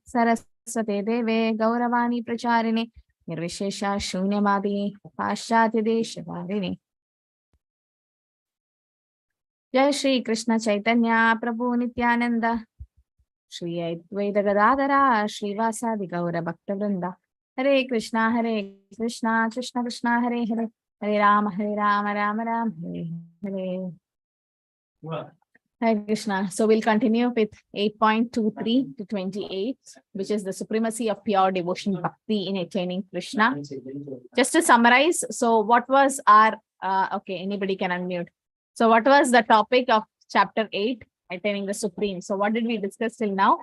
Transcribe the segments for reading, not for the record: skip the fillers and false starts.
Saraswate Deve Gauravani Pracharine Nirvishesha Shunyamadi Paschatya Deshavarine. Jai Shri Krishna Chaitanya Prabhu Nityananda Shri Advaita Gadadhara Shri Vasadi Gaura Bhakta Vrinda. Hare Krishna Krishna Krishna Hare Hare Hare Rama Rama Rama Hare Hare. Hare Krishna. So we'll continue with 8.23 to 28, which is the supremacy of pure devotion bhakti in attaining Krishna. Just to summarize, so what was our okay, anybody can unmute. So what was the topic of chapter 8, attaining the supreme? So what did we discuss till now?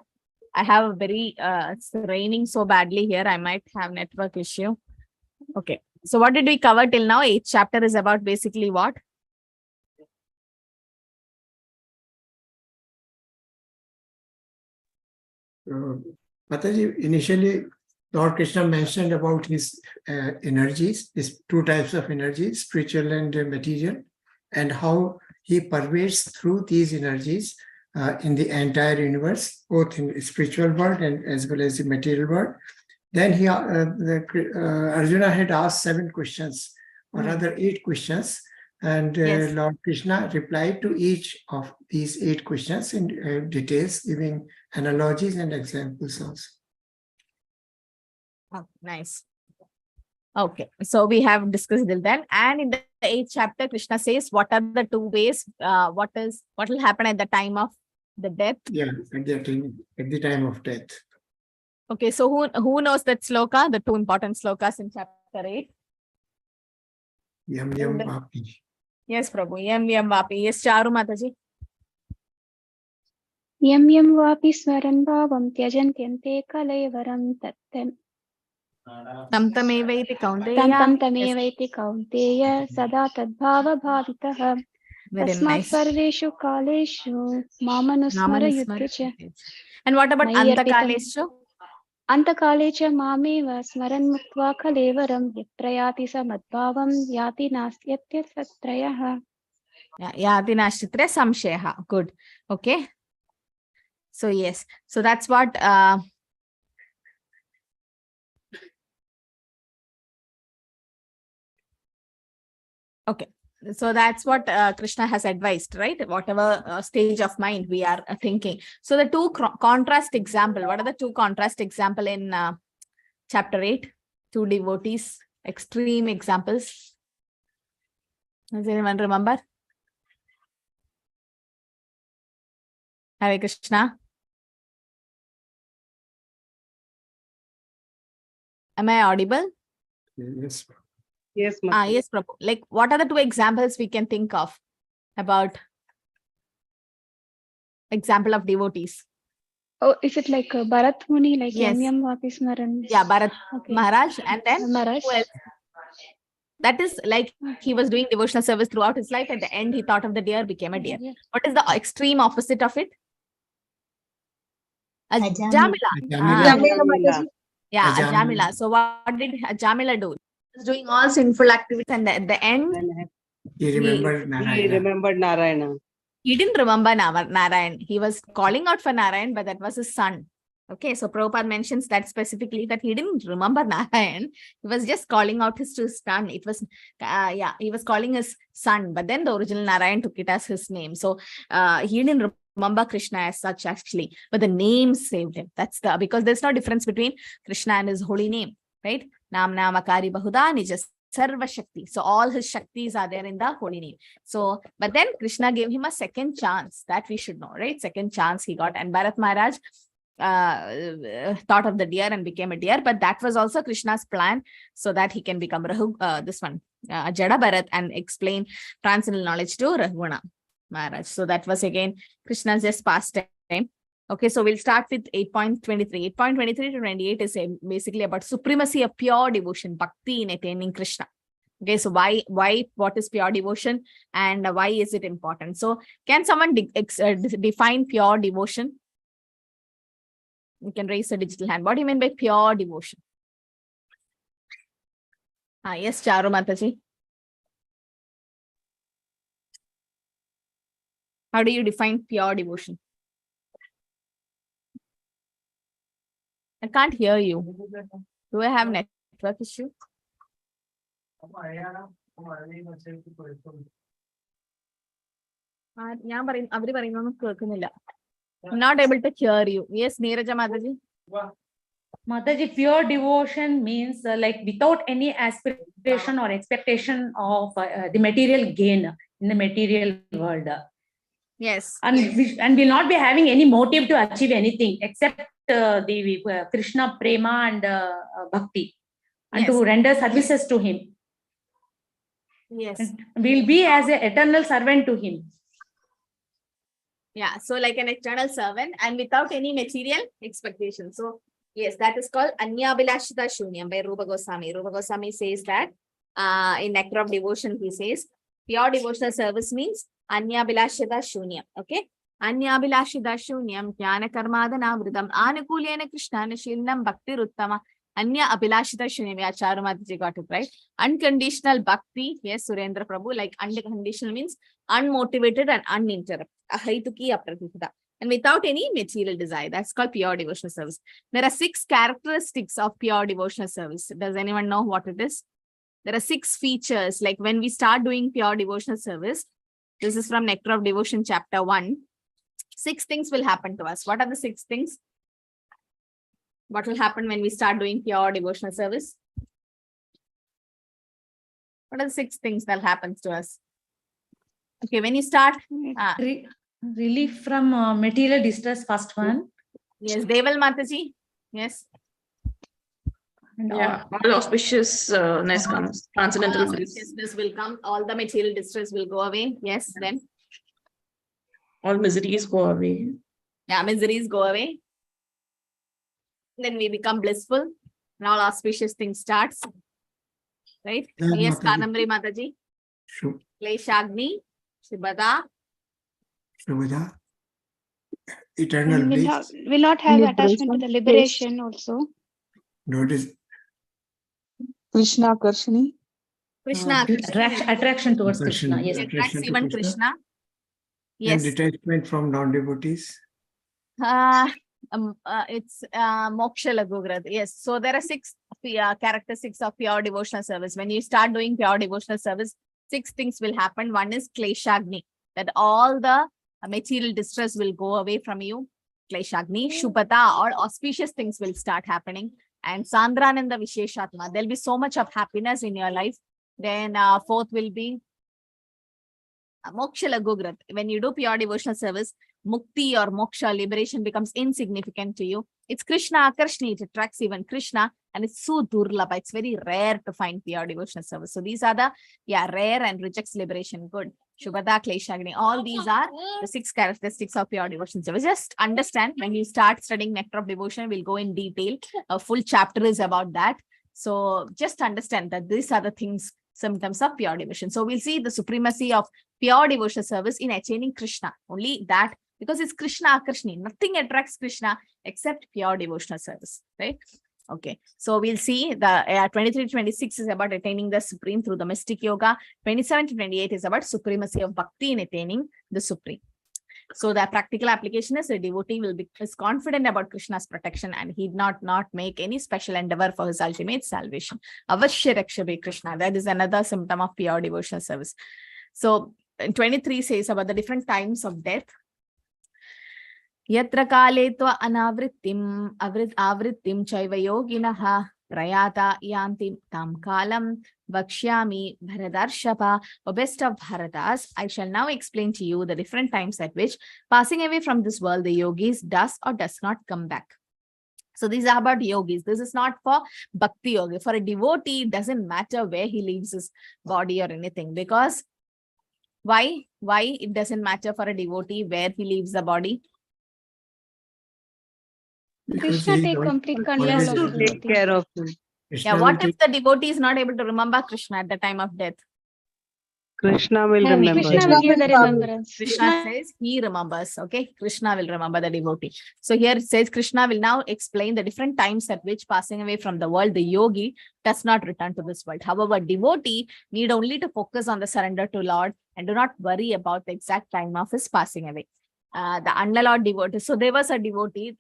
I have a very it's raining so badly here, I might have network issue. Okay, so what did we cover till now? 8th chapter is about basically what? Mataji, initially Lord Krishna mentioned about his energies, his two types of energy, spiritual and material, and how he pervades through these energies in the entire universe, both in the spiritual world and as well as the material world. Then Arjuna had asked 7 questions, or rather 8 questions, and yes, Lord Krishna replied to each of these 8 questions in details, giving analogies and examples also. Oh, nice. Okay, so we have discussed till then, and in the 8th chapter, Krishna says, what are the 2 ways? What will happen at the time of the death? Yeah, at the time of death. Okay, so who knows that sloka? The 2 important slokas in chapter 8. Yam yam vapi. Yes, Prabhu. Yam yam vapi. Yes, Charu Mataji. Yam yam vapi smaran bhavam tyajantyante kalevaram tattam. Tam tamevaiti kaunteya. Tam tamevaiti kaunteya sada tadbhava bhavitah. Tasmat sarveshu kaleshu mamanusmara yuddhacha. And what about antakaleshu? Antakalecha mameva smaran muktva kalevaram yatrayati samadbhavam yati nastyatya satrayah. Yati nashitra samsheha. Good. Okay. So yes. So that's what okay. So that's what Krishna has advised, right? Whatever stage of mind we are thinking. So the 2 contrast example. What are the 2 contrast example in chapter 8? 2 devotees, extreme examples. Does anyone remember? Hare Krishna. Am I audible? Yes. Yes, yes, Prabhu. Like, what are the 2 examples we can think of about example of devotees? Oh, is it like Bharat Muni, like yes, yam yam vapi smaran? Yeah, Bharat Okay. Maharaj, and then Maharaj. who else? That is like he was doing devotional service throughout his life. At the end, he thought of the deer, became a deer. Yeah. What is the extreme opposite of it? Ajamila. Ajamila. Yeah, Ajamila. Ajamila. So what did Ajamila do? He was doing all sinful activities, and at the end, He remembered Narayana. He remembered Narayana. He didn't remember Narayan. He was calling out for Narayan, but that was his son. Okay, so Prabhupada mentions that specifically, that he didn't remember Narayan. He was just calling out his son. It was, he was calling his son, but then the original Narayan took it as his name. So he didn't remember Krishna as such actually, but the name saved him. That's because there's no difference between Krishna and his holy name, right? Nam Namakari Bahuda Nijas Sarva Shakti. So all his Shaktis are there in the holy name. So, but then Krishna gave him a second chance, that we should know, right? Second chance he got. And Bharat Maharaj thought of the deer and became a deer, but that was also Krishna's plan, so that he can become Jada Bharat, and explain transcendental knowledge to Raghuna Maharaj. So that was again Krishna's just past time. Okay, so we'll start with 8.23. 8.23 to 28 is basically about supremacy of pure devotion, bhakti in attaining Krishna. Okay, so why, what is pure devotion and why is it important? So can someone define pure devotion? You can raise a digital hand. What do you mean by pure devotion? Yes, Charu Mataji. How do you define pure devotion? I can't hear you. Do I have network issue? I'm not able to hear you. Yes, Neeraja Mataji. Mataji, pure devotion means like without any aspiration or expectation of the material gain in the material world. Yes. And will not be having any motive to achieve anything except the Krishna prema and bhakti, and Yes. to render services to him. Yes. And will be as an eternal servant to him. Yeah. So like an eternal servant and without any material expectation. So yes, that is called Anyabhilashita Shunyam by Rupa Goswami. Rupa Goswami says that in Nectar of Devotion, he says, pure devotional service means Anyabhilashita Shunyam. Okay. Anyabhilashita Shunyam Jnana Karmadana Vridam Anukulyena Krishnana Shilnam Bhakti Ruttama. Anya Abhilashita Shunyam. Yeah, Charu Mataji got it right. Unconditional Bhakti. Yes, Surendra Prabhu. Like unconditional means unmotivated and uninterrupted. Ahaituki apratita. And without any material desire. That's called pure devotional service. There are 6 characteristics of pure devotional service. Does anyone know what it is? There are 6 features. Like when we start doing pure devotional service, this is from Nectar of Devotion, chapter 1. 6 things will happen to us. What are the 6 things? What will happen when we start doing pure devotional service? What are the 6 things that happens to us? Okay, when you start, Relief from material distress, first one. yes, Deval Mataji. Yes. And Yeah, all auspiciousness comes. Transcendental bliss. Auspiciousness will come. All the material distress will go away. Yes, then. All miseries go away. Yeah, miseries go away. Then we become blissful. And all auspicious things starts. Right? Yeah, Yes, Mataji. Kanamri Mataji. Sure. Kleshagni, Shibada. Shubhada. Eternal And bliss. will not have attachment to the liberation also. Notice Krishna Karshani. Krishna. attraction towards Attraction. Krishna. Yes. Attracts Attraction to even Krishna. Krishna. and Yes. detachment from non-devotees. It's Moksha Lagugrat. Yes. So there are 6 characteristics of pure devotional service. When you start doing pure devotional service, 6 things will happen. One is Kleshagni, that all the material distress will go away from you. Kleshagni, Shubhata, all auspicious things will start happening. And Sandrananda Visheshatma, there'll be so much of happiness in your life. Then 4th will be Moksha Lagugrat. When you do pure devotional service, Mukti or Moksha, liberation becomes insignificant to you. It's Krishna Akarshni, it attracts even Krishna, and it's so durlabha. It's very rare to find pure devotional service. So these are the rare and rejects liberation. Good. Shubhada, Kleshagni. All these are the 6 characteristics of pure devotional service. Just understand when you start studying Nectar of Devotion, we'll go in detail. A full chapter is about that. So just understand that these are the things, symptoms of pure devotion. So we'll see the supremacy of pure devotional service in attaining Krishna. Only that, because it's Krishna Akarshni. Nothing attracts Krishna except pure devotional service. Right? Okay. So we'll see the 23 to 26 is about attaining the supreme through the mystic yoga. 27 to 28 is about supremacy of bhakti in attaining the supreme. So the practical application is the devotee is confident about Krishna's protection and he not make any special endeavor for his ultimate salvation. Avashya Rakshabe Krishna. That is another symptom of pure devotional service. So 23 says about the different times of death. Yatra kale tva anavrittim avrittim chaiva yoginaha prayata yanti tam kalam vakshyami bharadarshapa. O best of Bharatas, I shall now explain to you the different times at which passing away from this world the yogis does or does not come back. So these are about yogis. This is not for bhakti yogi. For a devotee, it doesn't matter where he leaves his body or anything. Because why it doesn't matter for a devotee where he leaves the body? Krishna he is take al- complete always control of there. Take everything. care of him. Krishna Yeah, will what if take- the devotee is not able to remember Krishna at the time of death? Krishna will And remember. Krishna will give the remembrance. Krishna says he remembers, okay? Krishna will remember the devotee. So here it says Krishna will now explain the different times at which passing away from the world, the yogi does not return to this world. However, devotee need only to focus on the surrender to Lord and do not worry about the exact time of his passing away. the unallowed devotee. So there was a devotee.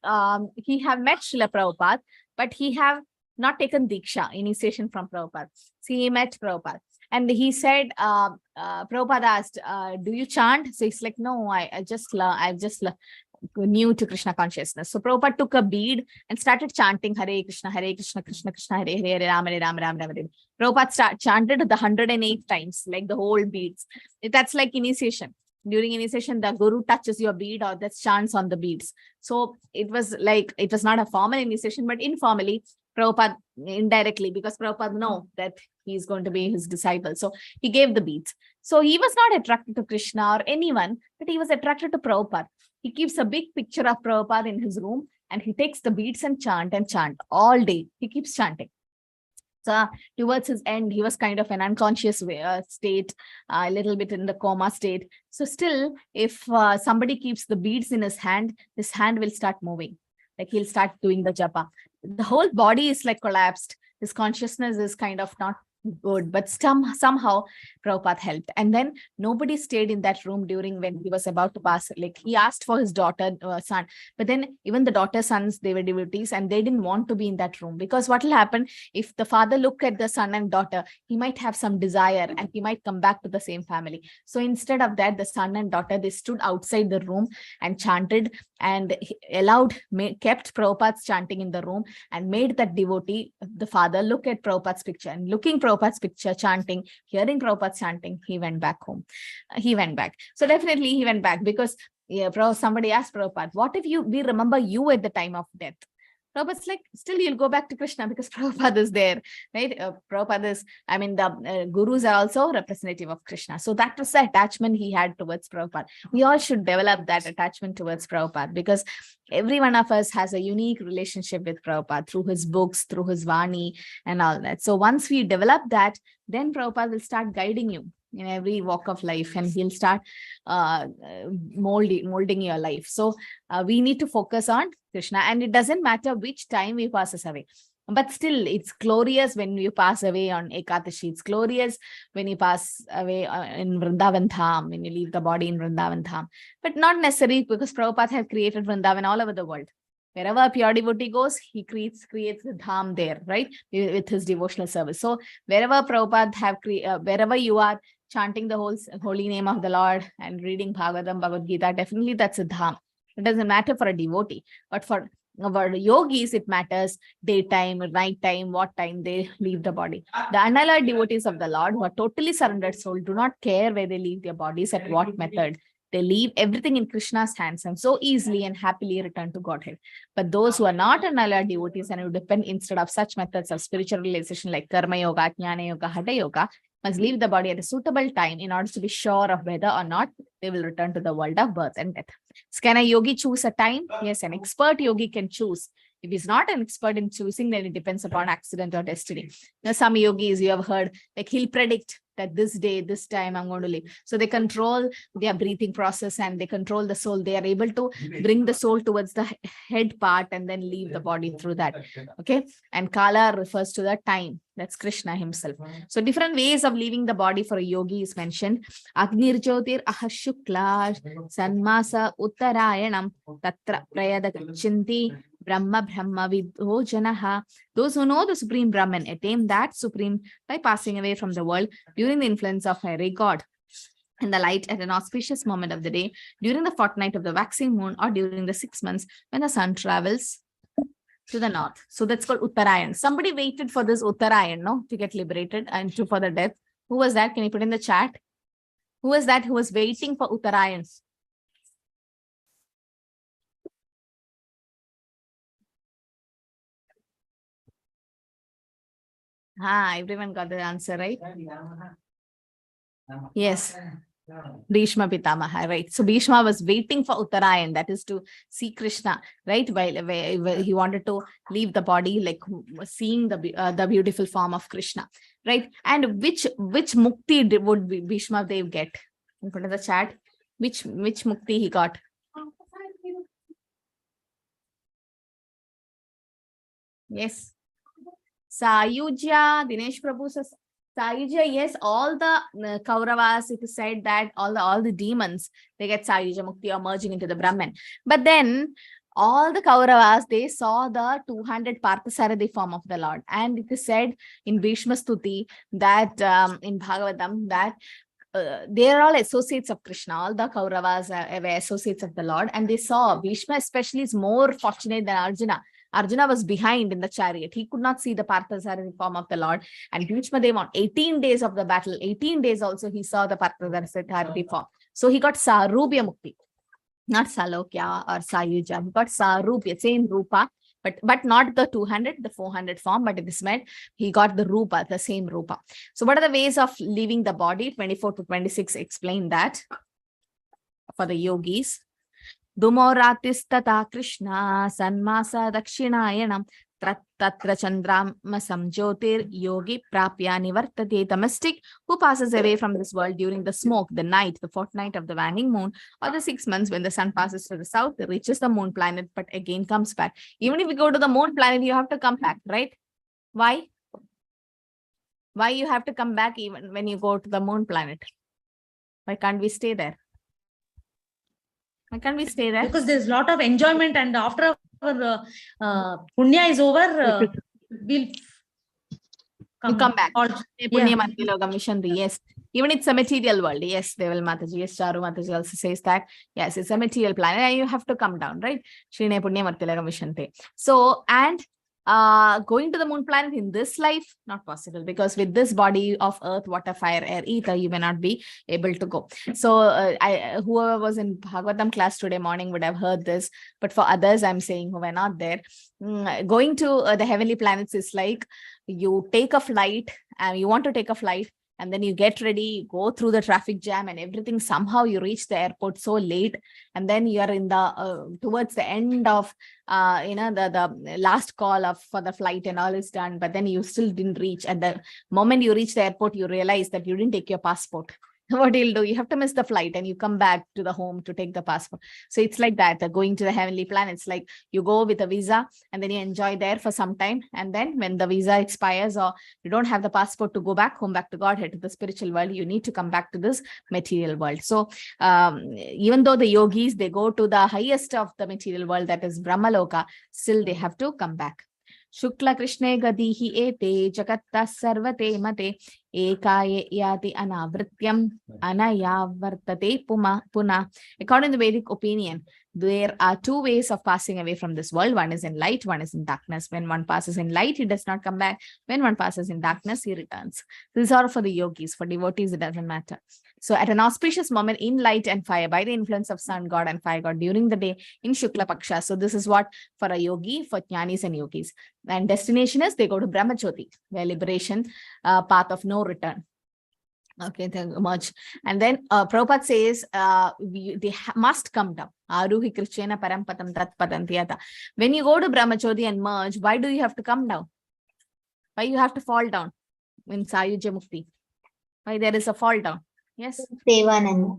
He have met Srila Prabhupada, but he have not taken Diksha, initiation from Prabhupada. So he met Prabhupada. And he said, Prabhupada asked, do you chant? So he's like, no, I just new to Krishna consciousness. So Prabhupada took a bead and started chanting Hare Krishna, Krishna Krishna, Hare Hare, Rama Rama, Rama Rama. Prabhupada chanted the 108 times, like the whole beads. That's like initiation. During initiation, the guru touches your bead or that chants on the beads. So it was not a formal initiation, but informally, Prabhupada indirectly, because Prabhupada know that he's going to be his disciple. So he gave the beads. So he was not attracted to Krishna or anyone, but he was attracted to Prabhupada. He keeps a big picture of Prabhupada in his room and he takes the beads and chant all day. He keeps chanting. So towards his end, he was kind of an unconscious state, a little bit in the coma state. So still, if somebody keeps the beads in his hand will start moving. Like he'll start doing the japa. The whole body is like collapsed. His consciousness is kind of not good, but somehow Prabhupada helped. And then nobody stayed in that room during when he was about to pass. Like he asked for his daughter, son, but then even the daughter sons, they were devotees and they didn't want to be in that room, because what will happen if the father look at the son and daughter, he might have some desire and he might come back to the same family. So instead of that, the son and daughter, they stood outside the room and chanted and kept Prabhupada's chanting in the room and made that devotee, the father, look at Prabhupada's picture, and looking Prabhupada's picture, chanting, hearing Prabhupada chanting, he went back home. He went back. So definitely he went back because somebody asked Prabhupada, what if we remember you at the time of death? Prabhupada's like, still you'll go back to Krishna because Prabhupada is there, right? Prabhupada is, the gurus are also representative of Krishna. So that was the attachment he had towards Prabhupada. We all should develop that attachment towards Prabhupada, because every one of us has a unique relationship with Prabhupada through his books, through his Vani and all that. So once we develop that, then Prabhupada will start guiding you in every walk of life, and he'll start molding your life. So we need to focus on Krishna, and it doesn't matter which time we passes away. But still, it's glorious when you pass away on Ekadashi. It's glorious when you pass away in Vrindavan Dham, when you leave the body in Vrindavan Dham. But not necessary, because Prabhupada has created Vrindavan all over the world. Wherever a pure devotee goes, he creates the dham there, right? With his devotional service. So wherever Prabhupada have wherever you are chanting the whole holy name of the Lord and reading Bhagavatam, Bhagavad Gita, definitely that's a dham. It doesn't matter for a devotee, but for our yogis, it matters daytime, night time, what time they leave the body. The unalloyed devotees of the Lord who are totally surrendered soul do not care where they leave their bodies, at what method. They leave everything in Krishna's hands and so easily and happily return to Godhead. But those who are not unalloyed devotees and who depend instead of such methods of spiritual realization like Karma Yoga, Jnana Yoga, Hatha Yoga, must leave the body at a suitable time in order to be sure of whether or not they will return to the world of birth and death. So can a yogi choose a time? Yes, an expert yogi can choose. If he's not an expert in choosing, then it depends upon accident or destiny. Now, some yogis you have heard, like he'll predict that this day, this time I'm going to live. So they control their breathing process and they control the soul. They are able to bring the soul towards the head part and then leave the body through that. Okay. And Kala refers to the time. That's Krishna himself. So different ways of leaving the body for a yogi is mentioned. Agnir Jyotir Ahashukla Sanmasa Uttarayanam Tatra Prayada Chinti Brahma Vidho Janaha. Those who know the Supreme Brahman attain that Supreme by passing away from the world during the influence of a god in the light at an auspicious moment of the day, during the fortnight of the waxing moon, or during the 6 months when the sun travels to the north. So that's called Uttarayan. Somebody waited for this Uttarayan, no, to get liberated and for the death. Who was that? Can you put in the chat? Who was that who was waiting for Uttarayan? Everyone got the answer, right? Yes. Bhishma Pitamaha, right? So Bhishma was waiting for Uttarayan, that is to see Krishna, right? While he wanted to leave the body, like seeing the beautiful form of Krishna, right? And which mukti would Bhishma Dev get? You put in the chat. Which mukti he got? Yes. Sayujya, Dinesh Prabhu says, Sayuja, yes, all the Kauravas, it is said that all the demons, they get Sayuja Mukti or merging into the Brahman. But then all the Kauravas, they saw the 200 Parthasarathi form of the Lord. And it is said in Bhishma Stuti that in Bhagavatam that they are all associates of Krishna. All the Kauravas were associates of the Lord. And they saw Bhishma especially is more fortunate than Arjuna. Arjuna was behind in the chariot. He could not see the Parthasarathi form of the Lord. And Bhishma, they won 18 days of the battle. 18 days also he saw the Parthasarathi form. So he got Sarubhya Mukti. Not Salokya or Sayuja. He got Sarubhya, same Rupa. But not the 200, the 400 form, but it is meant he got the Rupa, the same Rupa. So what are the ways of leaving the body? 24 to 26 explain that for the yogis. Dumoratistata Krishna Sanmasa Dakshinayanam Tatra Chandramasam Jyotir Yogi Prapya Nivartate. The mystic who passes away from this world during the smoke, the night, the fortnight of the waning moon, or the 6 months when the sun passes to the south, reaches the moon planet, but again comes back. Even if you go to the moon planet, you have to come back, right? Why? Why you have to come back even when you go to the moon planet? Why can't we stay there? Why can't we stay there? Because there's a lot of enjoyment, and after our punya is over, we'll come back. Yeah. Yes, even it's a material world. Yes, they will Mataji. Yes, Charu Mataji also says that. Yes, it's a material planet and you have to come down, right? So, and going to the moon planet in this life, not possible, because with this body of earth, water, fire, air, ether, you may not be able to go. So whoever was in Bhagavatam class today morning would have heard this, but for others, I'm saying who were not there, going to the heavenly planets is like you take a flight and you want to take a flight, and then you get ready, go through the traffic jam and everything. Somehow you reach the airport so late, and then you are in the towards the end of the last call for the flight and all is done, but then you still didn't reach. At the moment you reach the airport, you realize that you didn't take your passport. What you'll do, you have to miss the flight and you come back to the home to take the passport. So it's like that, going to the heavenly planets, like you go with a visa and then you enjoy there for some time, and then when the visa expires or you don't have the passport to go back home, back to Godhead, to the spiritual world, you need to come back to this material world. So even though the yogis, they go to the highest of the material world, that is Brahmaloka, still they have to come back. Shukla Krishne Gadihi Ete Jagatta Sarvate Mate Ekaye Yati Anavrityam Anayavartate Puna. According to the Vedic opinion, there are two ways of passing away from this world. One is in light, one is in darkness. When one passes in light, he does not come back. When one passes in darkness, he returns. These are for the yogis. For devotees, it doesn't matter. So at an auspicious moment in light and fire, by the influence of sun god and fire god during the day in Shukla Paksha. So this is what for a yogi, for jnanis and yogis. And destination is they go to Brahmajyoti, where liberation, path of no return. Okay, thank you much. And then Prabhupada says they must come down. Aruhi Krishna Parampatam Tat Padantiyata. When you go to Brahmajyoti and merge, why do you have to come down? Why you have to fall down in Sayuja Mukti? Why there is a fall down? Yes. Sevananda.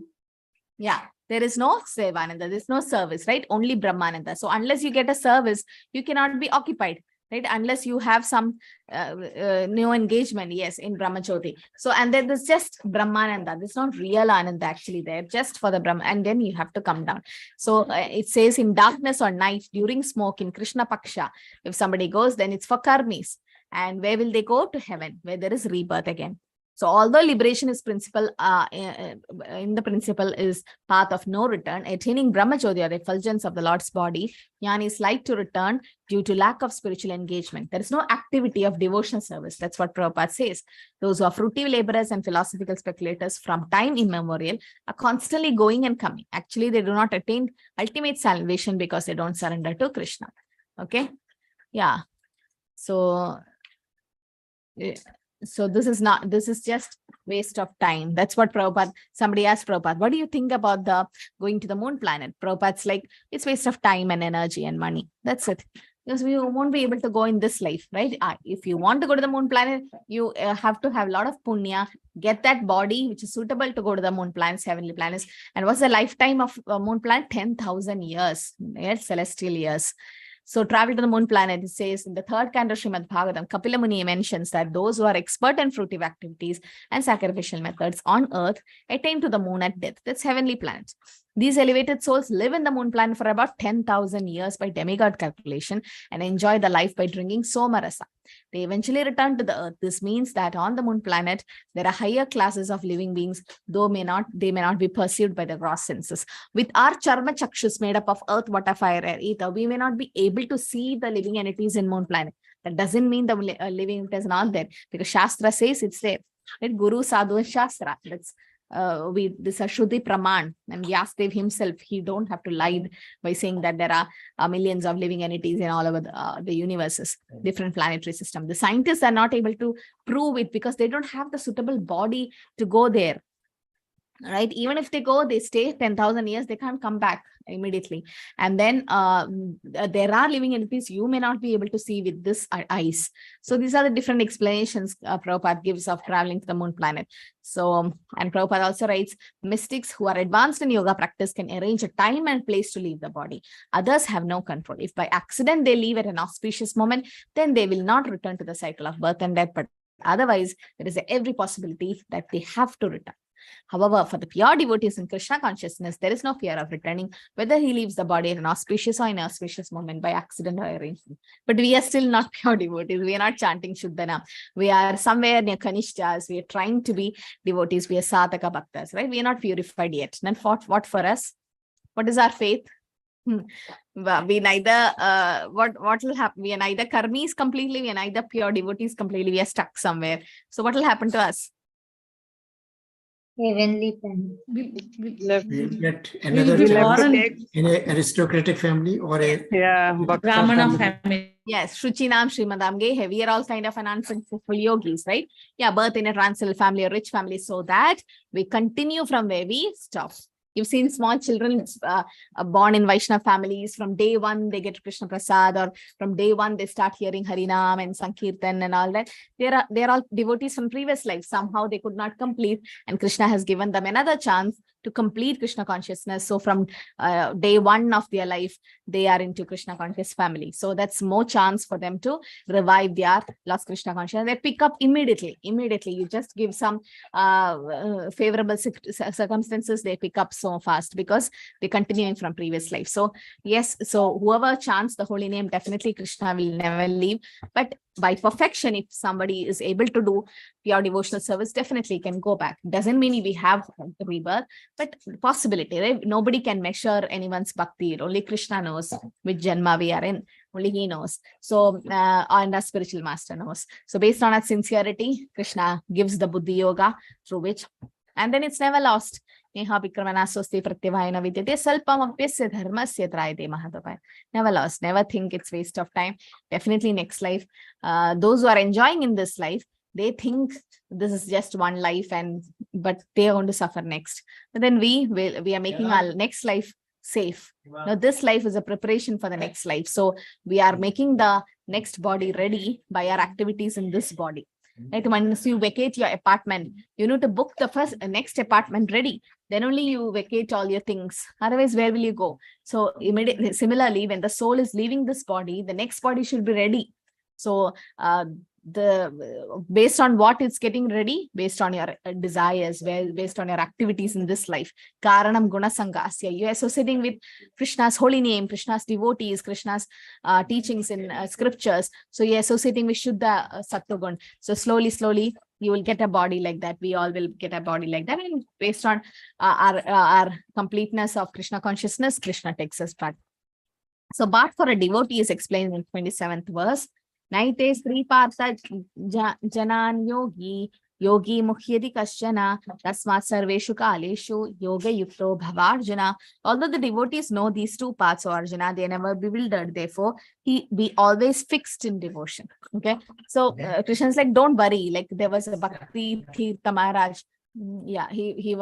Yeah, there is no Sevananda, there is no service, right? Only Brahmananda. So unless you get a service, you cannot be occupied, right? Unless you have some new engagement, yes, in Brahmajyoti. So, and then there's just Brahmananda. There's not real Ananda actually there, just for the Brahma, and then you have to come down. So it says in darkness or night, during smoke, in Krishna Paksha, if somebody goes, then it's for karmis. And where will they go? To heaven, where there is rebirth again. So although liberation is principle, in the principle is path of no return, attaining Brahmajyoti or effulgence of the Lord's body, jnani is like to return due to lack of spiritual engagement. There is no activity of devotional service. That's what Prabhupada says. Those who are fruitive laborers and philosophical speculators from time immemorial are constantly going and coming. Actually, they do not attain ultimate salvation because they don't surrender to Krishna. Okay. Yeah. So this is just waste of time. That's what Prabhupada, somebody asked Prabhupada, what do you think about the going to the moon planet? Prabhupada's like, it's waste of time and energy and money. That's it. Because we won't be able to go in this life, right? If you want to go to the moon planet, you have to have a lot of punya, get that body which is suitable to go to the moon planets, heavenly planets. And what's the lifetime of moon planet? 10,000 years, yes, celestial years. So travel to the moon planet, it says in the third canto Srimad Bhagavatam, Kapila Muni mentions that those who are expert in fruitive activities and sacrificial methods on earth attain to the moon at death. That's heavenly planets. These elevated souls live in the moon planet for about 10,000 years by demigod calculation and enjoy the life by drinking Somarasa. They eventually return to the earth. This means that on the moon planet, there are higher classes of living beings, though they may not be perceived by the gross senses. With our charma chakshus made up of earth, water, fire, air, ether, we may not be able to see the living entities in moon planet. That doesn't mean the living is not there, because Shastra says it's there. Right? Guru, Sadhu, and Shastra. That's this is Shuddhi Praman, and Vyasdev himself, he don't have to lie by saying that there are millions of living entities in all over the universes, different planetary system. The scientists are not able to prove it because they don't have the suitable body to go there. Right? Even if they go, they stay 10,000 years, they can't come back immediately. And then there are living entities you may not be able to see with this eyes. So these are the different explanations Prabhupada gives of traveling to the moon planet. So, and Prabhupada also writes, mystics who are advanced in yoga practice can arrange a time and place to leave the body. Others have no control. If by accident they leave at an auspicious moment, then they will not return to the cycle of birth and death. But otherwise, there is every possibility that they have to return. However, for the pure devotees in Krishna consciousness, there is no fear of returning, whether he leaves the body at an auspicious or inauspicious moment by accident or arrangement. But we are still not pure devotees. We are not chanting Shuddhana. We are somewhere near Kanishtas. We are trying to be devotees. We are Sadhaka Bhaktas, right? We are not purified yet. And what for us? What is our faith? We neither, what will happen? We are neither karmis completely. We are neither pure devotees completely. We are stuck somewhere. So what will happen to us? Heavenly planet. We'll get another be chance born in an aristocratic family or a Yeah, Bhakta Brahmana family. family. Yes, Shruchinam Srimadamge, we are all kind of an unsuccessful yogis, right? Yeah, birth in a transcendental family, a rich family, so that we continue from where we stop. You've seen small children born in Vaishnava families. From day one, they get Krishna Prasad, or from day one, they start hearing Harinam and Sankirtan and all that. They're all devotees from previous lives. Somehow they could not complete, and Krishna has given them another chance to complete Krishna consciousness. So from day one of their life, they are into Krishna conscious family. So that's more chance for them to revive their lost Krishna consciousness. They pick up immediately. You just give some favorable circumstances, they pick up so fast because they're continuing from previous life. So yes, so whoever chants the holy name, definitely Krishna will never leave. But by perfection, if somebody is able to do pure devotional service, definitely can go back. Doesn't mean we have rebirth, but possibility, right? Nobody can measure anyone's bhakti. Only Krishna knows which janma we are in. Only he knows. So, and our spiritual master knows. So based on our sincerity, Krishna gives the buddhi yoga through which, and then it's never lost. Never lost. Never think it's waste of time. Definitely next life. Those who are enjoying in this life, they think this is just one life, but they are going to suffer next. But then we are making our next life safe. Now this life is a preparation for the next life. So we are making the next body ready by our activities in this body. Right? Once you vacate your apartment, you need to book the next apartment ready. Then only you vacate all your things. Otherwise, where will you go? So immediately, similarly, when the soul is leaving this body, the next body should be ready. So based on what it's getting ready, based on your desires, based on your activities in this life, karanam guna sangasya, you're associating with Krishna's holy name, Krishna's devotees, Krishna's teachings in scriptures. So you're associating with Shuddha Sattvagun. So slowly you will get a body like that. We all will get a body like that, and based on our completeness of Krishna consciousness, Krishna takes us back. So but for a devotee is explained in 27th verse. Naite Sri Partha Janan Yogi Mukhyadi Kasyana Tasmat Sarveshu Kaleshu Yoga Yukto Bhavarjuna. Although the devotees know these two paths, of Arjuna, they are never bewildered. Therefore, he be always fixed in devotion. Okay. So Krishna's like, don't worry. Like there was a Bhakti Tirtha Maharaj. Yeah, he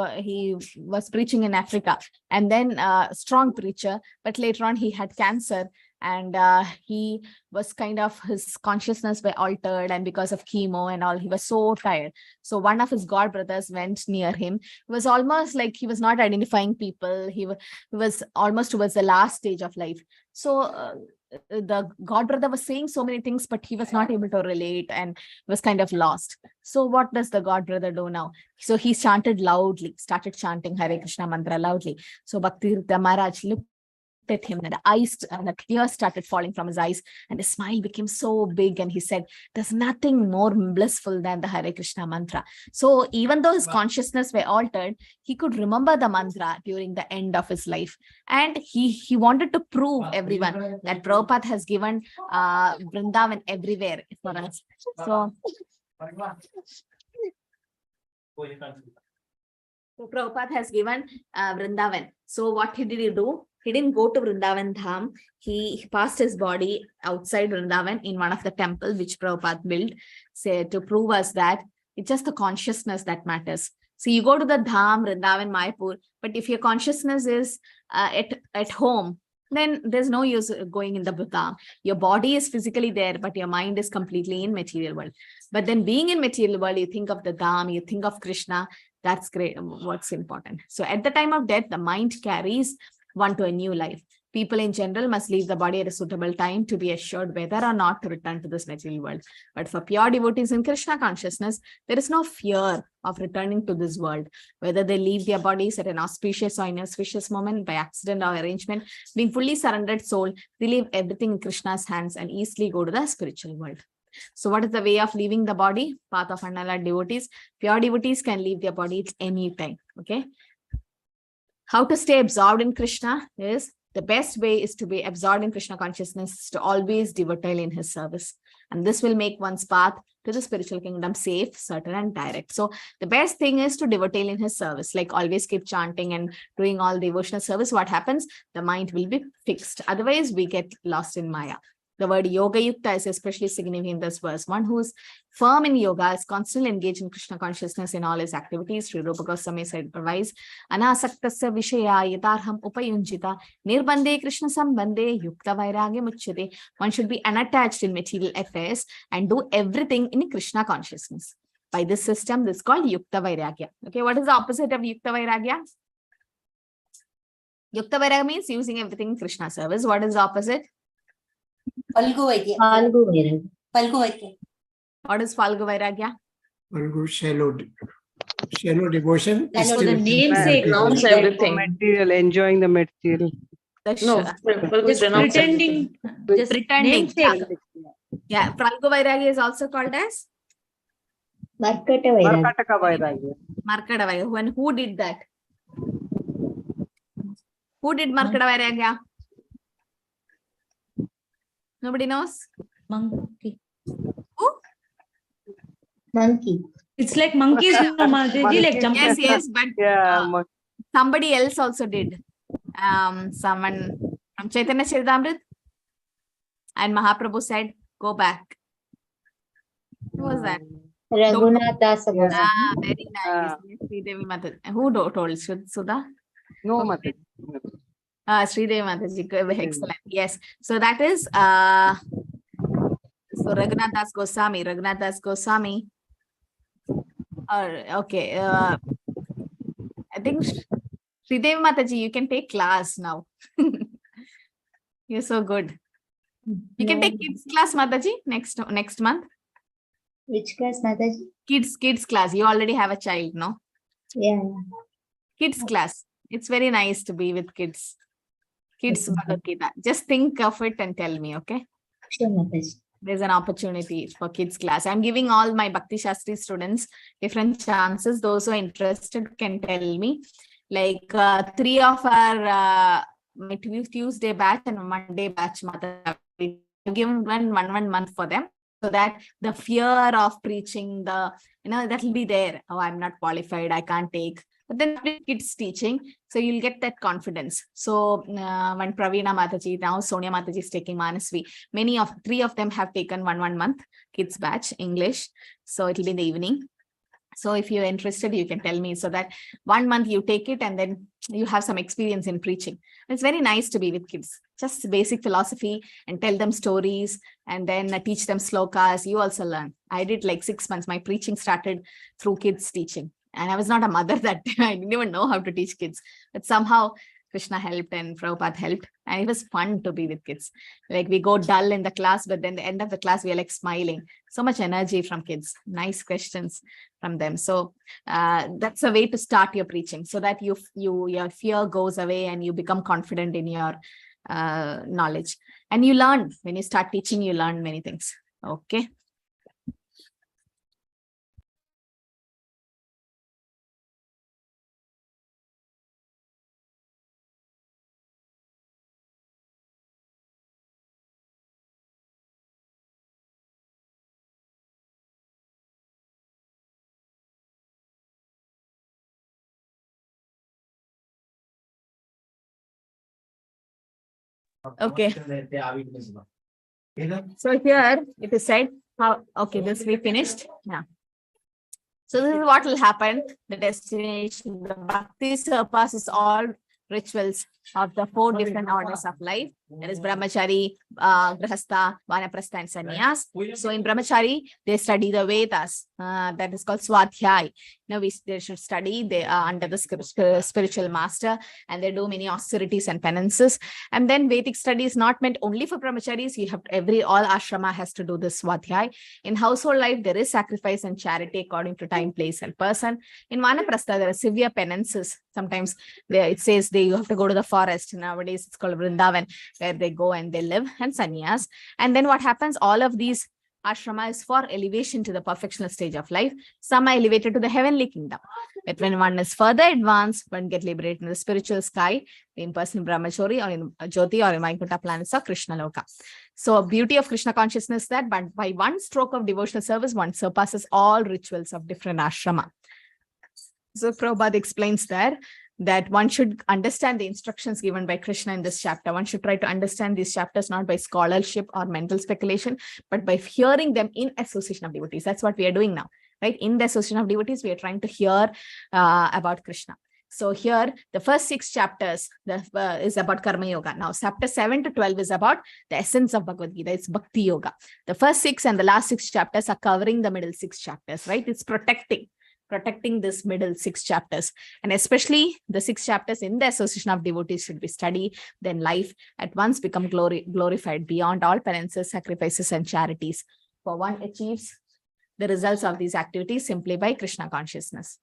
was preaching in Africa, and then strong preacher, but later on he had cancer, and he was kind of, his consciousness were altered, and because of chemo and all, he was so tired. So one of his god brothers went near him. It was almost like he was not identifying people. He was almost towards the last stage of life. So the god brother was saying so many things, but he was not able to relate and was kind of lost. So what does the god brother do now? So he chanted loudly, started chanting Hare Krishna mantra loudly. So Bhakti Maharaj looked at him, and the tears started falling from his eyes, and his smile became so big, and he said, there's nothing more blissful than the Hare Krishna mantra. So even though his consciousness were altered, he could remember the mantra during the end of his life, and he wanted to prove everyone that Prabhupada has given Vrindavan everywhere for us. So Prabhupada has given Vrindavan. So what did he do? He didn't go to Vrindavan Dham. He passed his body outside Vrindavan in one of the temple which Prabhupada built, say, to prove us that it's just the consciousness that matters. So you go to the Dham, Vrindavan, Mayapur, but if your consciousness is at home, then there's no use going in the Dham. Your body is physically there, but your mind is completely in material world. But then being in material world, you think of the Dham, you think of Krishna. That's great. What's important. So at the time of death, the mind carries one to a new life. People in general must leave the body at a suitable time to be assured whether or not to return to this material world. But for pure devotees in Krishna consciousness, there is no fear of returning to this world. Whether they leave their bodies at an auspicious or inauspicious moment, by accident or arrangement, being fully surrendered soul, they leave everything in Krishna's hands and easily go to the spiritual world. So what is the way of leaving the body? Path of unalloyed devotees. Pure devotees can leave their body at any time. Okay. How to stay absorbed in Krishna is, the best way is to be absorbed in Krishna consciousness, to always devote in his service. And this will make one's path to the spiritual kingdom safe, certain, and direct. So the best thing is to devote in his service, like always keep chanting and doing all devotional service. What happens? The mind will be fixed. Otherwise, we get lost in Maya. The word yoga yukta is especially significant in this verse. One who is firm in yoga is constantly engaged in Krishna consciousness in all his activities. Sri Rupa Goswami said otherwise, anasaktasya vishaya yatarham upayunjita nirbande Krishna sambande yukta vairagya muchyate. One should be unattached in material affairs and do everything in Krishna consciousness. By this system, this is called yukta vairagya. Okay, what is the opposite of yukta vairagya? Yukta vairagya means using everything in Krishna service. What is the opposite? Falgu Vairagya. What is Falgu Vairagya? Falgu, shallow devotion. That's for the namesake. Renounce everything. Material, enjoying the material. No, Just pretending. Just Pretending. namesake. Yeah, Falgu Vairagya is also called as Markata Vairagya. Markataka Vairagya. Markada Vairagya. When who did that? Who did Markada Vairagya? Nobody knows? Monkey. Who? Monkey. It's like monkeys, no, Mataji, like jumping. Yes, but Yeah, somebody else also did. Someone from Chaitanya Charitamrita, and Mahaprabhu said, go back. Who was that? Raghunath Dasa Goswami. Ah, very nice. Sridevi Mataji. Who told? Sudha? no Mataji. Sridevi Mataji. Excellent. Yes. So that is so Raghunath Das Goswami. Raghunath Das Goswami. Okay. I think Sridevi Mataji, you can take class now. You're so good. You can take kids class, Mataji, next month. Which class, Mataji? Kids class. You already have a child, no? Yeah. Kids class. It's very nice to be with kids. Kids Bhagavad Gita. Just think of it and tell me, okay? Sure, Mataji. There's an opportunity for kids class. I'm giving all my Bhakti Shastri students different chances. Those who are interested can tell me. Like 3 of our Tuesday batch and Monday batch, I've given one month for them, so that the fear of preaching, that will be there. Oh, I'm not qualified, I can't take. But then kids teaching, so you'll get that confidence. So when Praveena Mataji, now Sonia Mataji is taking Manasvi, 3 of them have taken one month kids batch English. So it'll be in the evening. So if you're interested, you can tell me, so that 1 month you take it and then you have some experience in preaching. It's very nice to be with kids, just basic philosophy, and tell them stories and then teach them slokas. You also learn. I did like 6 months. My preaching started through kids teaching. And I was not a mother that time. I didn't even know how to teach kids. But somehow Krishna helped and Prabhupada helped. And it was fun to be with kids. Like we go dull in the class, but then the end of the class, we are like smiling. So much energy from kids. Nice questions from them. So that's a way to start your preaching so that your fear goes away and you become confident in your knowledge. And you learn. When you start teaching, you learn many things. Okay. Okay. So here it is said how, okay, this we finished. Yeah. So this is what will happen. The destination, the Bhakti surpasses all rituals of the 4 different orders of life. That is Brahmachari, Grihastha, Vanaprastha, and Sannyas. So in Brahmachari, they study the Vedas. That is called Swadhyay. Now they should study. They are under the spiritual master, and they do many austerities and penances. And then Vedic study is not meant only for Brahmacharis. You have all ashrama has to do this Swadhyay. In household life, there is sacrifice and charity according to time, place, and person. In Vanaprastha, there are severe penances. Sometimes it says you have to go to the forest. Nowadays, it's called Vrindavan, where they go and they live, and sannyas. And then what happens? All of these ashrama is for elevation to the perfectional stage of life. Some are elevated to the heavenly kingdom. But when one is further advanced, one get liberated in the spiritual sky, in person Brahmachari or in Jyoti or in Vaikuntha planets or Krishna Loka. So beauty of Krishna consciousness that by one stroke of devotional service, one surpasses all rituals of different ashrama. So Prabhupada explains there that one should understand the instructions given by Krishna in this chapter. One should try to understand these chapters not by scholarship or mental speculation, but by hearing them in association of devotees. That's what we are doing now, right? In the association of devotees, we are trying to hear about Krishna. So here, the first 6 chapters is about Karma Yoga. Now, chapter 7 to 12 is about the essence of Bhagavad Gita. It's Bhakti Yoga. The first 6 and the last 6 chapters are covering the middle 6 chapters, right? It's protecting this middle 6 chapters, and especially the 6 chapters in the association of devotees should be studied. Then life at once become glorified beyond all penances, sacrifices, and charities. For one achieves the results of these activities simply by Krishna consciousness.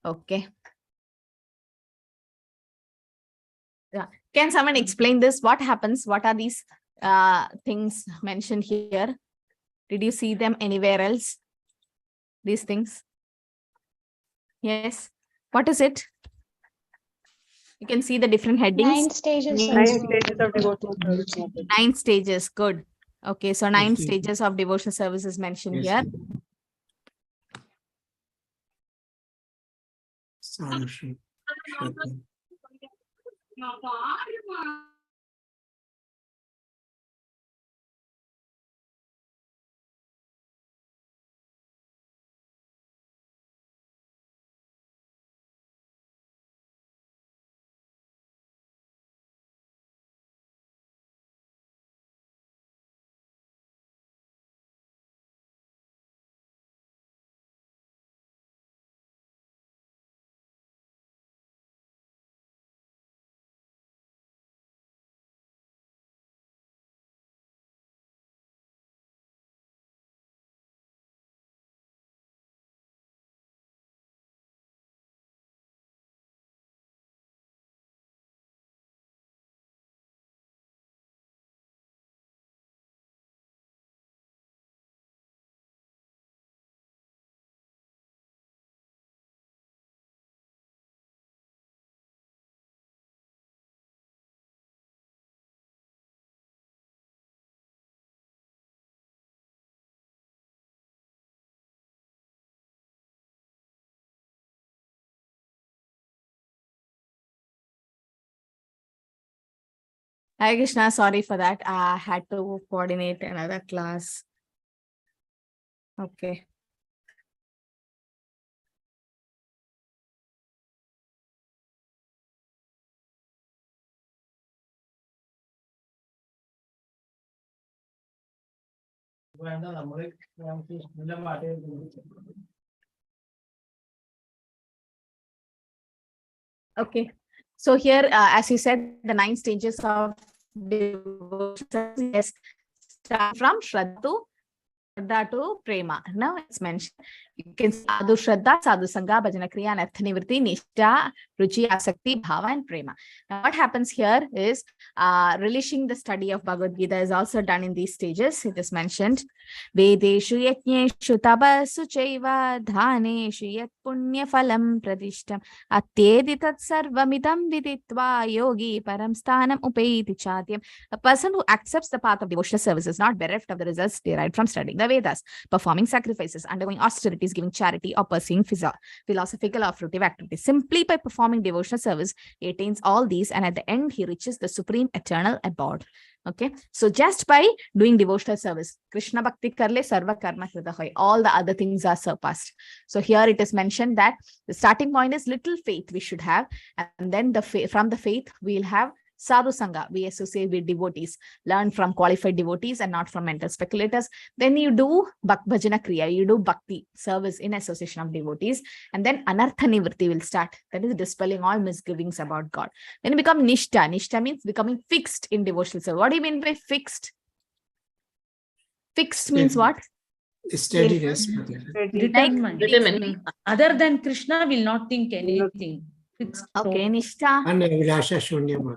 Okay. Yeah. Can someone explain this? What happens? What are these things mentioned here? Did you see them anywhere else? These things? Yes. What is it? You can see the different headings. 9 stages. 9 stages of devotional service. Mataji. 9 stages. Good. Okay. So 9 stages of devotional service is mentioned here. Sarashri. Hi Krishna, sorry for that. I had to coordinate another class. Okay. Okay. So here, as you said, the 9 stages of devotion, yes, start from Shraddha to Prema. Now it's mentioned. You can Sadhu Shraddha, Sadhu Sangha, Bhajana Kriya, and Arthanivritti, Nishtha, Ruchi, Asakti, Bhava, and Prema. Now what happens here is relishing the study of Bhagavad Gita is also done in these stages. It is mentioned. Vedeshu yajneshu tapasu chaiva dhaneshu yat punya phalam pradishtam atyedi tat sarvamidam viditva yogi param sthanam upaiti chatyam. A person who accepts the path of devotional service is not bereft of the results derived from studying the Vedas, performing sacrifices, undergoing austerities, giving charity, or pursuing philosophical or fruitive activities. Simply by performing devotional service, he attains all these, and at the end, he reaches the supreme eternal abode. Okay, so just by doing devotional service, Krishna Bhakti karle sarva karma krita hoy, all the other things are surpassed. So here it is mentioned that the starting point is little faith we should have, and then from the faith we'll have Sadhu Sangha. We associate with devotees, learn from qualified devotees and not from mental speculators. Then you do Bhajana Kriya, you do Bhakti, service in association of devotees. And then Anartha Nivritti will start. That is dispelling all misgivings about God. Then you become Nishtha. Nishtha means becoming fixed in devotional service. What do you mean by fixed? Fixed means what? Steadiness. Determined. Other than Krishna will not think anything. Okay, Nishtha. Anyavilasha Shunya.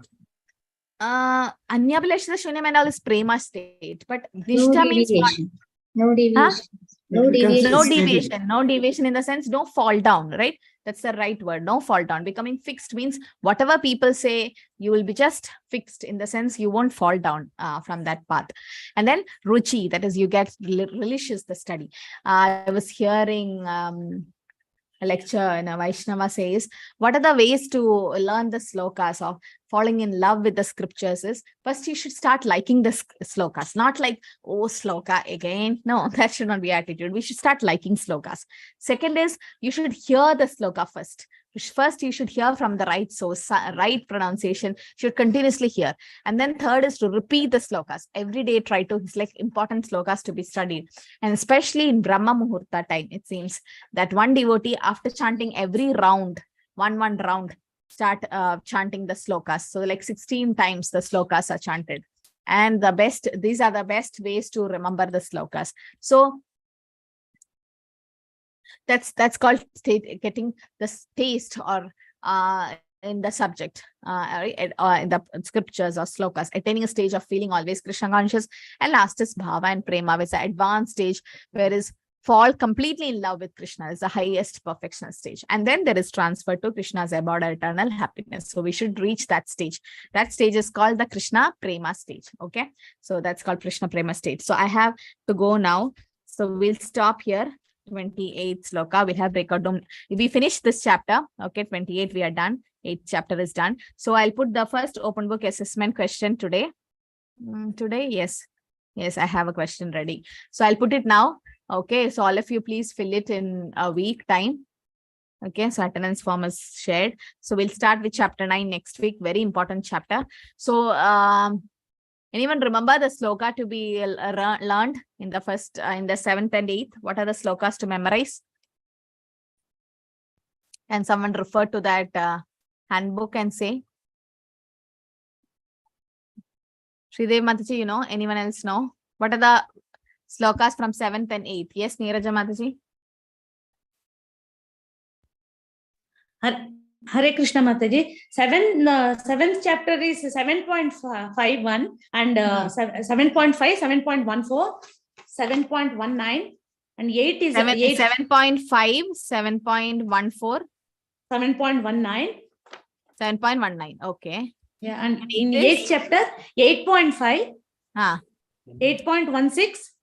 Anyabhilasha Shunyam and all is prema state, but No Nishtha means what? deviation. No deviation. No It becomes deviation. No steady. deviation, no deviation in the sense, no fall down, right? That's the right word, no fall down. Becoming fixed means whatever people say, you will be just fixed in the sense you won't fall down from that path. And then Ruchi, that is you get religious the study. I was hearing a lecture and a Vaishnava says, what are the ways to learn the slokas of falling in love with the scriptures is, first you should start liking the slokas, not like, oh, sloka again. No, that should not be attitude. We should start liking slokas. Second is, you should hear the sloka first. First, you should hear from the right source, right pronunciation, should continuously hear. And then third is to repeat the slokas. Every day try to, it's like important slokas to be studied. And especially in Brahma Muhurta time, it seems that one devotee after chanting every round, one round, start chanting the slokas. So like 16 times the slokas are chanted. And these are the best ways to remember the slokas. So that's called getting the taste or in the subject or in the scriptures or slokas, attaining a stage of feeling always Krishna conscious. And last is Bhava and Prema, which is the advanced stage, whereas fall completely in love with Krishna is the highest perfectional stage. And then there is transfer to Krishna's abode eternal happiness. So we should reach that stage. That stage is called the Krishna Prema stage. Okay, so that's called Krishna Prema stage. So I have to go now. So we'll stop here. 28th sloka, we'll have breakout down. We finished this chapter. Okay, 28 we are done. 8th chapter is done. So I'll put the first open book assessment question today. Today, yes, I have a question ready. So I'll put it now. Okay, so all of you please fill it in a week time. Okay, so attendance form is shared. So we'll start with chapter 9 next week. Very important chapter. So anyone remember the sloka to be learned in the first, in the 7th and 8th? What are the slokas to memorize? Can someone refer to that handbook and say? Sridev Mataji, you know? Anyone else know? What are the slokas from 7th and 8th? Yes, Neeraja Mataji? Hare Krishna Mataji. 7th chapter is 7.51 and 7.5, 7.14, 7.19 and 8 is 7.5, 7.14, 7.19. 7.19. Okay. Yeah, and in 8th chapter, 8.5, 8.16.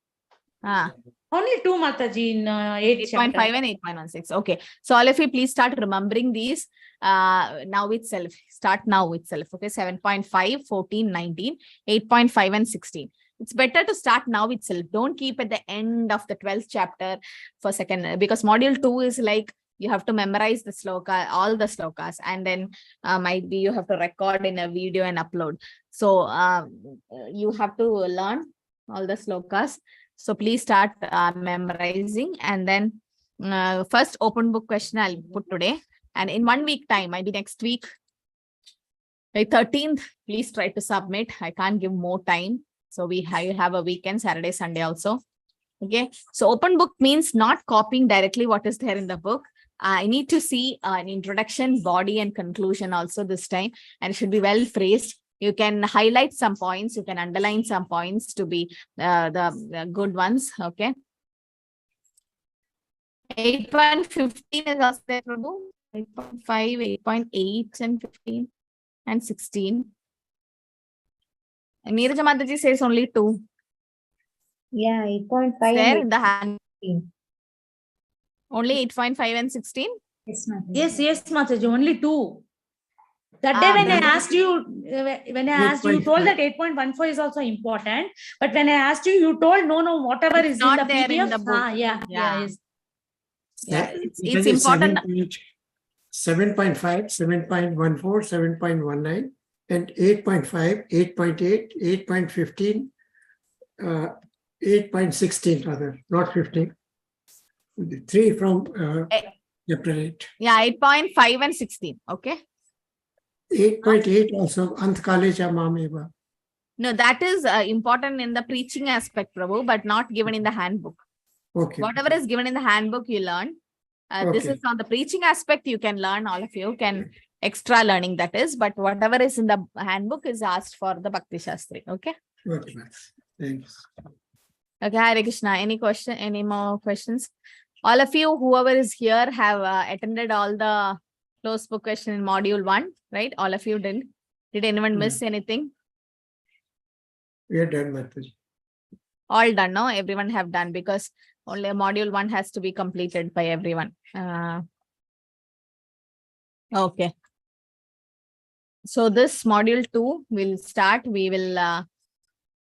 Only 2 Mataji in 8th chapter. 8.5 and 8.16. Okay. So all of you please start remembering these now itself. Start now itself. Okay. 7.5, 14, 19, 8.5 and 16. It's better to start now itself. Don't keep at the end of the 12th chapter for second, because module 2 is like you have to memorize the sloka, all the slokas, and then might be you have to record in a video and upload. So you have to learn all the slokas So please start memorizing, and then first open book question I'll put today, and in 1 week time, maybe next week, by 13th, please try to submit. I can't give more time. So you have a weekend, Saturday, Sunday also. Okay. So open book means not copying directly what is there in the book. I need to see an introduction, body, and conclusion also this time, and it should be well phrased. You can highlight some points, you can underline some points to be the good ones. Okay. 8.15 is also there, Prabhu. 8.5, 8.8, and 15, and 16. And Neeraja Mataji says only 2. Yeah, 8.5 There in and the hand. 16. Only 8.5 and 16. Yes, ma'am. Yes, Mataji, only 2. That day when I asked you, you told that 8.14 is also important. But when I asked you, you told no, whatever It's is not in the there PDF. in the book. Yeah. It's Mataji, important. 7.5, 7.14, 7.19, and 8.5, 8.8, 8.15, 8.16 rather, not 15. 3 from chapter 8. Yeah, 8.5 and 16. Okay. 8.8 also, Antkaleja Mameva. No, that is important in the preaching aspect, Prabhu, but not given in the handbook. Okay. Whatever is given in the handbook, you learn. This Okay. is on the preaching aspect, you can learn, all of you can extra learning that is, but whatever is in the handbook is asked for the Bhakti Shastri. Okay. Okay. Thanks. Okay, Hare Krishna. Any question? Any more questions? All of you, whoever is here, have attended all the closed book question in module 1, right? All of you did. Did anyone miss anything? We are done, Mataji. All done, no? Everyone have done, because only module 1 has to be completed by everyone. Okay. So this module 2 will start. We will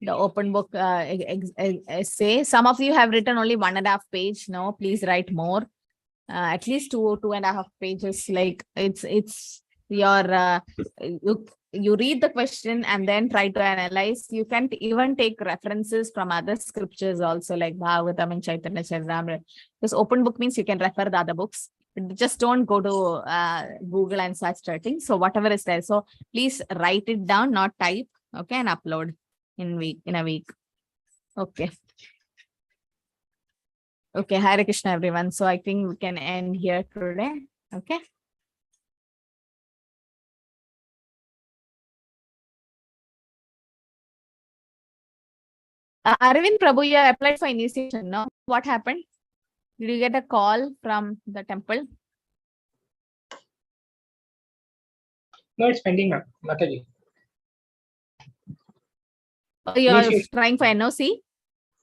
the open book essay. Some of you have written only 1.5 page. No, please write more. At least 2.5 pages. Like it's your you read the question and then try to analyze. You can even take references from other scriptures also, like Bhagavatam and Chaitanya Charitamrita. Because open book means you can refer the other books. Just don't go to Google and search certain. So whatever is there. So please write it down, not type. Okay, and upload in a week. Okay. Okay, Hare Krishna, everyone. So I think we can end here today. Okay. Arvind Prabhu, you applied for initiation, no? What happened? Did you get a call from the temple? No, it's pending, Mataji. Oh, you are Initiation. trying for NOC?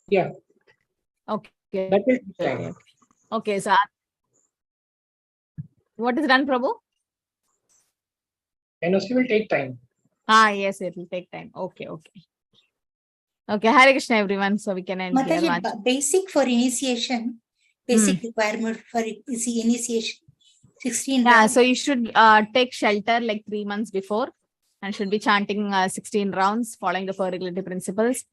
Yeah. Okay. That is time. Okay, so what is done, Prabhu? NOC will take time. Yes, it will take time. Okay. Okay, Hare Krishna, everyone. So we can end here. Mataji, basic for initiation, basic requirement for initiation, 16 Yeah, rounds. so you should take shelter like 3 months before, and should be chanting 16 rounds, following the 4 regulative principles,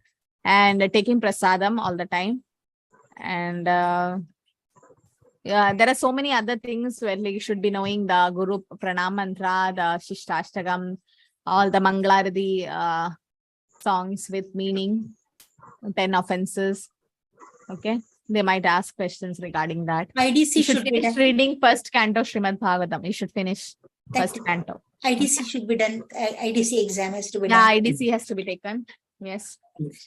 and taking prasadam all the time. And there are so many other things where you should be knowing the Guru Pranam Mantra, the Shishtashtagam, all the Manglaradi songs with meaning, 10 offenses. Okay. They might ask questions regarding that. IDC you should should be finish done. reading first canto Srimad Bhagavatam. You should finish first canto. IDC should be done. IDC exam has to be Yeah, done. IDC has to be taken. Yes.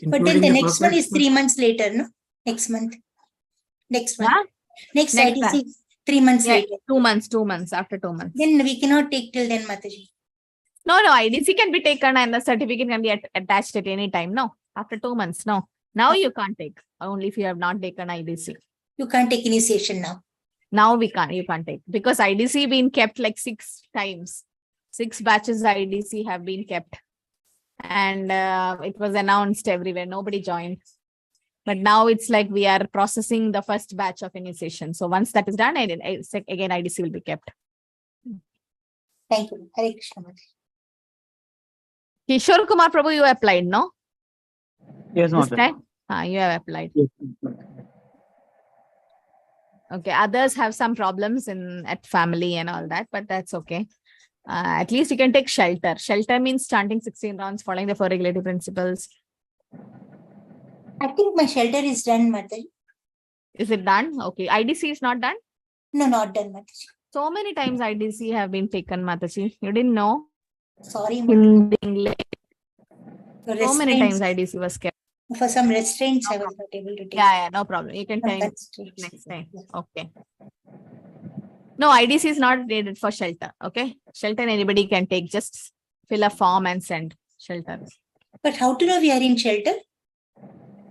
But then the next one is 3 months later, no? Next month. Next one. Yeah? Next Next IDC, one. 3 months Yeah, later. 2 months, after 2 months. Then we cannot take till then, Mataji. No, IDC can be taken and the certificate can be attached at any time. No, after 2 months. No, now you can't take, only if you have not taken IDC. You can't take initiation now. Now you can't take, because IDC been kept like 6 times. 6 batches IDC have been kept. And it was announced everywhere. Nobody joined. But now it's like we are processing the first batch of initiation. So once that is done, again IDC will be kept. Thank you. Hare Krishna, Mataji. Kishore Kumar Prabhu, you applied, no? Yes, This Mataji. time? You have applied. Okay, others have some problems at family and all that, but that's okay. At least you can take shelter. Shelter means chanting 16 rounds, following the 4 regulative principles. I think my shelter is done, Mataji. Is it done? Okay. IDC is not done? No, not done, Mataji. So many times IDC have been taken, Mataji. You didn't know? Sorry, Mataji. In English. So many times IDC was kept. For some restraints, I was not able to take. Yeah, no problem. You can take That's next time. Yeah. Okay. No, IDC is not needed for shelter. Okay. Shelter anybody can take. Just fill a form and send shelter. But how to know we are in shelter?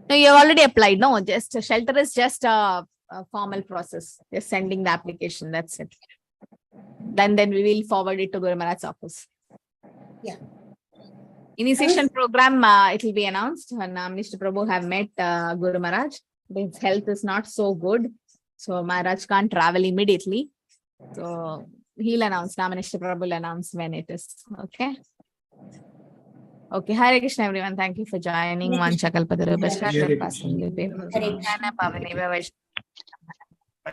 No, you have already applied. No, just shelter is just a formal process. Just sending the application. That's it. Then we will forward it to Guru Maharaj's office. Yeah. Initiation program, it will be announced. Minister Prabhu have met Guru Maharaj. His health is not so good. So Maharaj can't travel immediately. So he'll announce. Minister Prabhu will announce when it is. Okay. Okay. Hare Krishna, everyone. Thank you for joining. Hare Krishna. Vancha kalpadurubhascha Hare kripa Krishna. sindhubhyo Hare Krishna. pavane